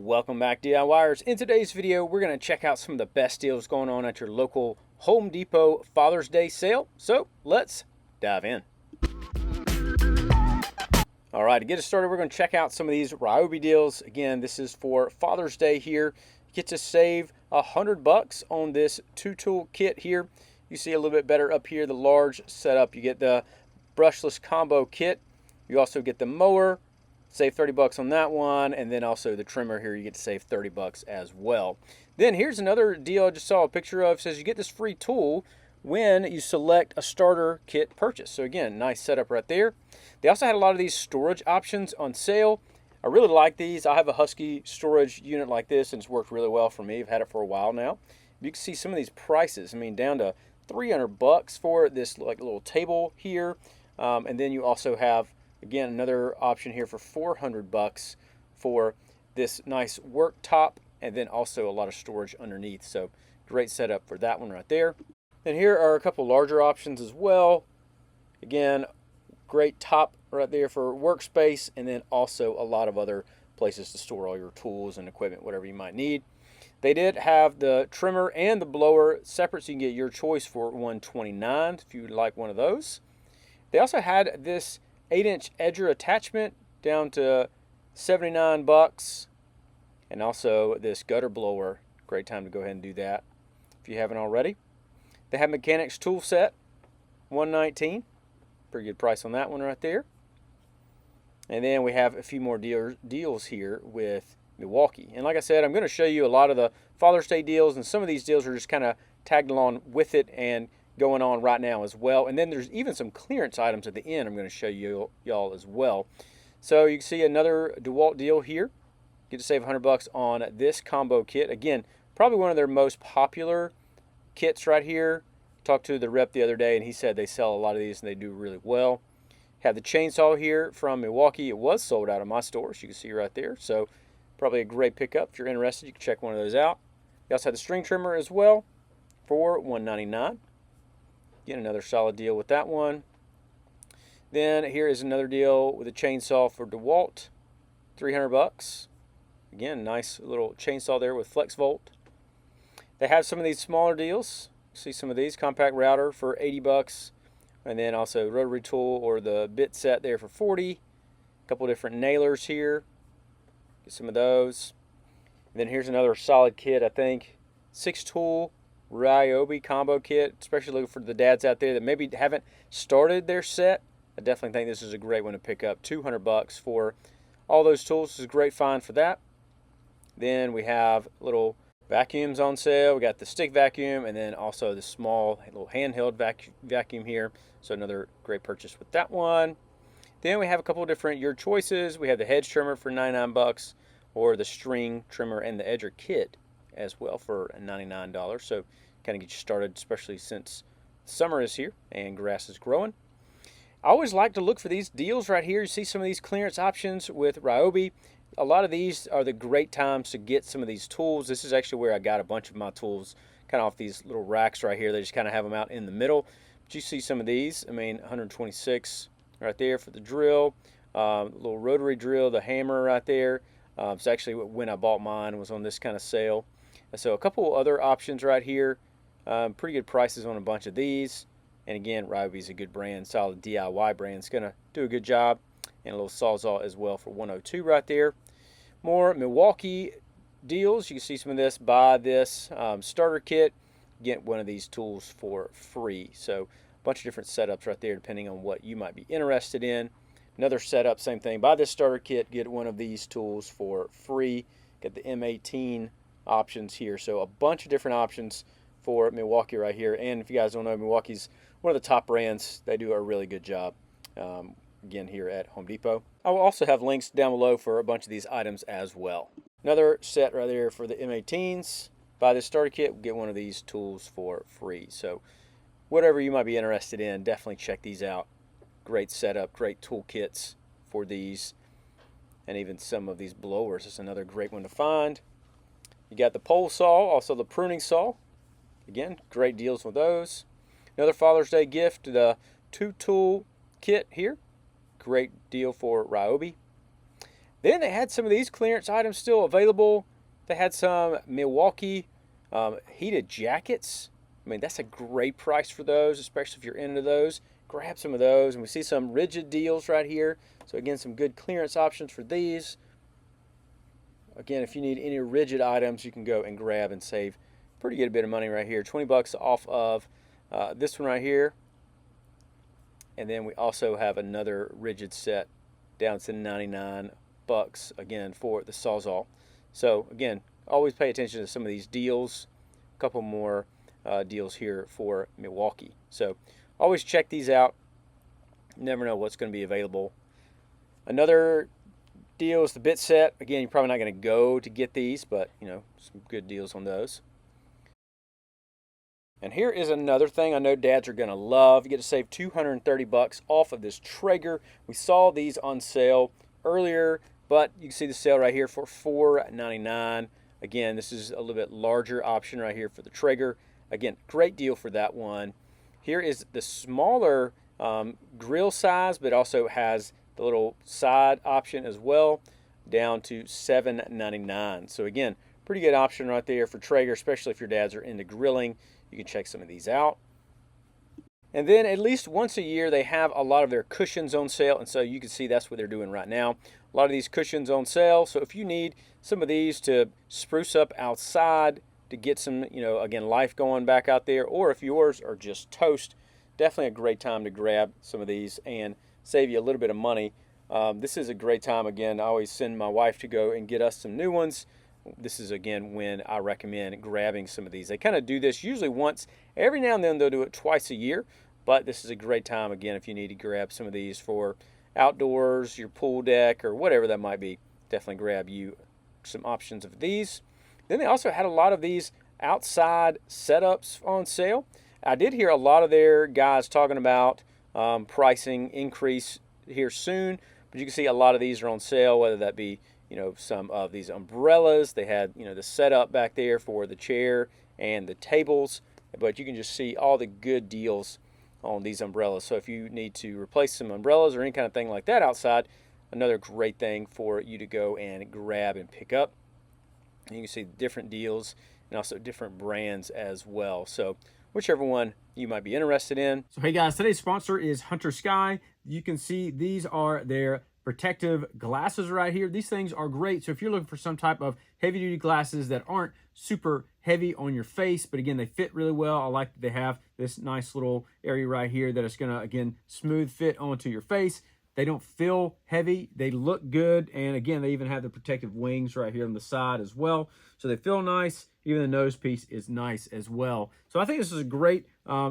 Welcome back, DIYers. In today's video, we're going to check out some of the best deals going on at your local Home Depot Father's Day sale. So let's dive in. All right, to get us started, we're going to check out some of these Ryobi deals. Again, this is for Father's Day here. You get to save $100 on this two-tool kit here. You see a little bit better up here, the large setup. You get the brushless combo kit. You also get the mower. Save $30 on that one, and then also the trimmer here, you get to save $30 as well. Then here's another deal I just saw a picture of. It says you get this free tool when you select a starter kit purchase. So again, nice setup right there. They also had a lot of these storage options on sale. I really like these. I have a Husky storage unit like this, and it's worked really well for me. I've had it for a while now. You can see some of these prices. I mean, down to $300 for this like little table here, and then you also have, again, another option here for $400 for this nice worktop, and then also a lot of storage underneath. So great setup for that one right there. And here are a couple larger options as well. Again, great top right there for workspace, and then also a lot of other places to store all your tools and equipment, whatever you might need. They did have the trimmer and the blower separate, so you can get your choice for $129 if you would like one of those. They also had this 8-inch edger attachment down to $79, and also this gutter blower. Great time to go ahead and do that if you haven't already. They have mechanics tool set, $119. Pretty good price on that one right there. And then we have a few more deals here with Milwaukee. And like I said, I'm going to show you a lot of the Father's Day deals, and some of these deals are just kind of tagged along with it and going on right now as well. And then there's even some clearance items at the end I'm going to show you y'all as well. So you can see another DeWalt deal here. Get to save $100 on this combo kit. Again, probably one of their most popular kits right here. Talked to the rep the other day, and he said they sell a lot of these and they do really well. Have the chainsaw here from Milwaukee. It was sold out of my store, so you can see right there. So probably a great pickup. If you're interested, you can check one of those out. You also have the string trimmer as well for $199. Again, another solid deal with that one. Then here is another deal with a chainsaw for DeWalt, $300. Again, nice little chainsaw there with flex volt. They have some of these smaller deals. See some of these, compact router for $80, and then also rotary tool or the bit set there for $40. A couple different nailers here. Get some of those. And then here's another solid kit, I think. 6-tool Ryobi combo kit, especially looking for the dads out there that maybe haven't started their set. I definitely think this is a great one to pick up. $200 for all those tools. This is a great find for that. Then we have little vacuums on sale. We got the stick vacuum, and then also the small little handheld vacuum here. So another great purchase with that one. Then we have a couple of different your choices. We have the hedge trimmer for $99, or the string trimmer and the edger kit as well for $99. So kind of get you started, especially since summer is here and grass is growing. I always like to look for these deals right here. You see some of these clearance options with Ryobi. A lot of these are the great times to get some of these tools. This is actually where I got a bunch of my tools, kind of off these little racks right here. They just kind of have them out in the middle. But you see some of these. I mean, $126 right there for the drill. Little rotary drill, the hammer right there. It's actually when I bought mine was on this kind of sale. So a couple other options right here. Pretty good prices on a bunch of these. And again, Ryobi is a good brand, solid DIY brand. It's going to do a good job. And a little Sawzall as well for $102 right there. More Milwaukee deals. You can see some of this. Buy this starter kit. Get one of these tools for free. So a bunch of different setups right there depending on what you might be interested in. Another setup, same thing. Buy this starter kit. Get one of these tools for free. Got the M18 options here. So a bunch of different options for Milwaukee right here. And if you guys don't know, Milwaukee's one of the top brands. They do a really good job. Again, here at Home Depot. I will also have links down below for a bunch of these items as well. Another set right there for the M18s. Buy this starter kit, get one of these tools for free. So whatever you might be interested in, definitely check these out. Great setup, great tool kits for these, and even some of these blowers. It's another great one to find. You got the pole saw, also the pruning saw. Again, great deals with those. Another Father's Day gift, the 2-tool kit here. Great deal for Ryobi. Then they had some of these clearance items still available. They had some Milwaukee heated jackets. I mean, that's a great price for those, especially if you're into those. Grab some of those. And we see some rigid deals right here. So again, some good clearance options for these. Again, if you need any rigid items, you can go and grab and save pretty good bit of money right here. 20 bucks off of this one right here. And then we also have another rigid set down to 99 bucks again for the Sawzall. So again, always pay attention to some of these deals. A couple more deals here for Milwaukee. So always check these out. You never know what's going to be available. Another deal is the bit set. Again, you're probably not going to go to get these, but you know, some good deals on those. And here is another thing I know dads are going to love. You get to save 230 bucks off of this Traeger. We saw these on sale earlier, but you can see the sale right here for $4.99. Again, this is a little bit larger option right here for the Traeger. Again, great deal for that one. Here is the smaller grill size, but also has the little side option as well, down to $7.99. So again, pretty good option right there for Traeger, especially if your dads are into grilling. You can check some of these out. And then at least once a year, they have a lot of their cushions on sale. And so you can see that's what they're doing right now. A lot of these cushions on sale. So if you need some of these to spruce up outside to get some, you know, again, life going back out there, or if yours are just toast, definitely a great time to grab some of these and save you a little bit of money. This is a great time. Again, I always send my wife to go and get us some new ones. This is, again, when I recommend grabbing some of these. They kind of do this usually once. Every now and then they'll do it twice a year, but this is a great time, again, if you need to grab some of these for outdoors, your pool deck, or whatever that might be. Definitely grab you some options of these. Then they also had a lot of these outside setups on sale. I did hear a lot of their guys talking about pricing increase here soon, but you can see a lot of these are on sale, whether that be, you know, some of these umbrellas. They had, you know, the setup back there for the chair and the tables, but you can just see all the good deals on these umbrellas. So if you need to replace some umbrellas or any kind of thing like that outside, another great thing for you to go and grab and pick up. And you can see different deals and also different brands as well. So whichever one you might be interested in. So hey guys, today's sponsor is Hunter Sky. You can see these are their protective glasses right here. These things are great. So if you're looking for some type of heavy duty glasses that aren't super heavy on your face, but again, they fit really well. I like that they have this nice little area right here that is gonna, again, smooth fit onto your face. They don't feel heavy. They look good. And again, they even have the protective wings right here on the side as well. So they feel nice. Even the nose piece is nice as well. So I think this is a great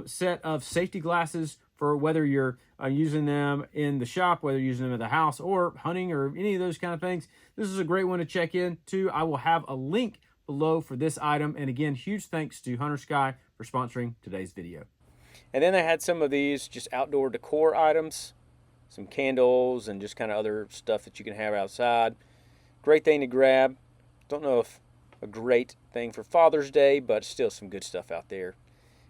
set of safety glasses for whether you're using them in the shop, whether you're using them at the house or hunting or any of those kind of things. This is a great one to check in to. I will have a link below for this item. And again, huge thanks to Hunter Sky for sponsoring today's video. And then they had some of these just outdoor decor items, some candles and just kind of other stuff that you can have outside. Great thing to grab. Don't know if a great thing for Father's Day, but still some good stuff out there.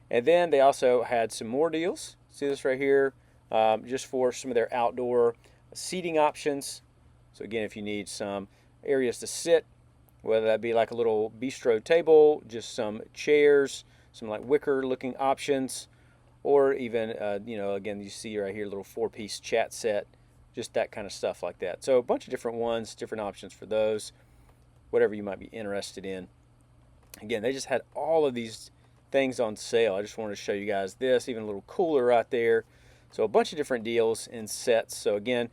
And then they also had some more deals. See this right here, just for some of their outdoor seating options. So again, if you need some areas to sit, whether that be like a little bistro table, just some chairs, some like wicker looking options, or even, you know, again, you see right here, a little 4-piece chat set, just that kind of stuff like that. So a bunch of different ones, different options for those, whatever you might be interested in. Again, they just had all of these things on sale. I just wanted to show you guys this, even a little cooler right there. So a bunch of different deals and sets. So again,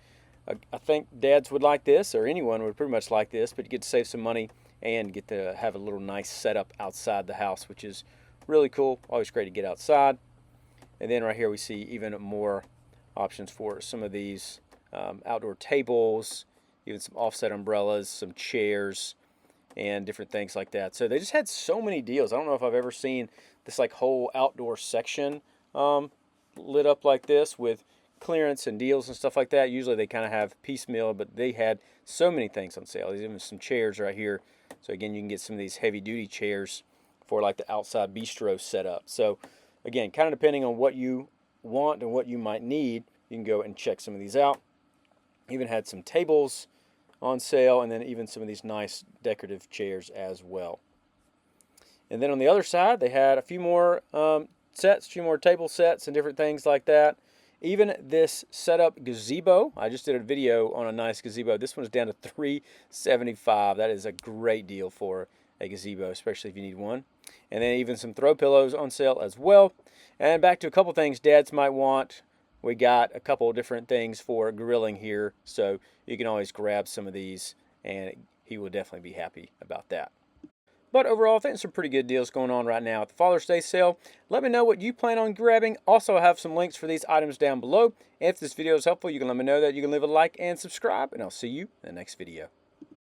I think dads would like this, or anyone would pretty much like this, but you get to save some money and get to have a little nice setup outside the house, which is really cool. Always great to get outside. And then right here we see even more options for some of these outdoor tables, even some offset umbrellas, some chairs, and different things like that. So they just had so many deals. I don't know if I've ever seen this like whole outdoor section lit up like this with clearance and deals and stuff like that. Usually they kind of have piecemeal, but they had so many things on sale. There's even some chairs right here. So again, you can get some of these heavy duty chairs for like the outside bistro setup. So again, kind of depending on what you want and what you might need, you can go and check some of these out. Even had some tables on sale, and then even some of these nice decorative chairs as well. And then on the other side, they had a few more sets, a few more table sets and different things like that. Even this setup gazebo, I just did a video on a nice gazebo. This one's down to $375. That is a great deal for a gazebo, especially if you need one. And then even some throw pillows on sale as well. And back to a couple things dads might want. We got a couple of different things for grilling here, so you can always grab some of these, and he will definitely be happy about that. But overall, I think some pretty good deals going on right now at the Father's Day sale. Let me know what you plan on grabbing. Also, I have some links for these items down below. And if this video is helpful, you can let me know that. You can leave a like and subscribe, and I'll see you in the next video.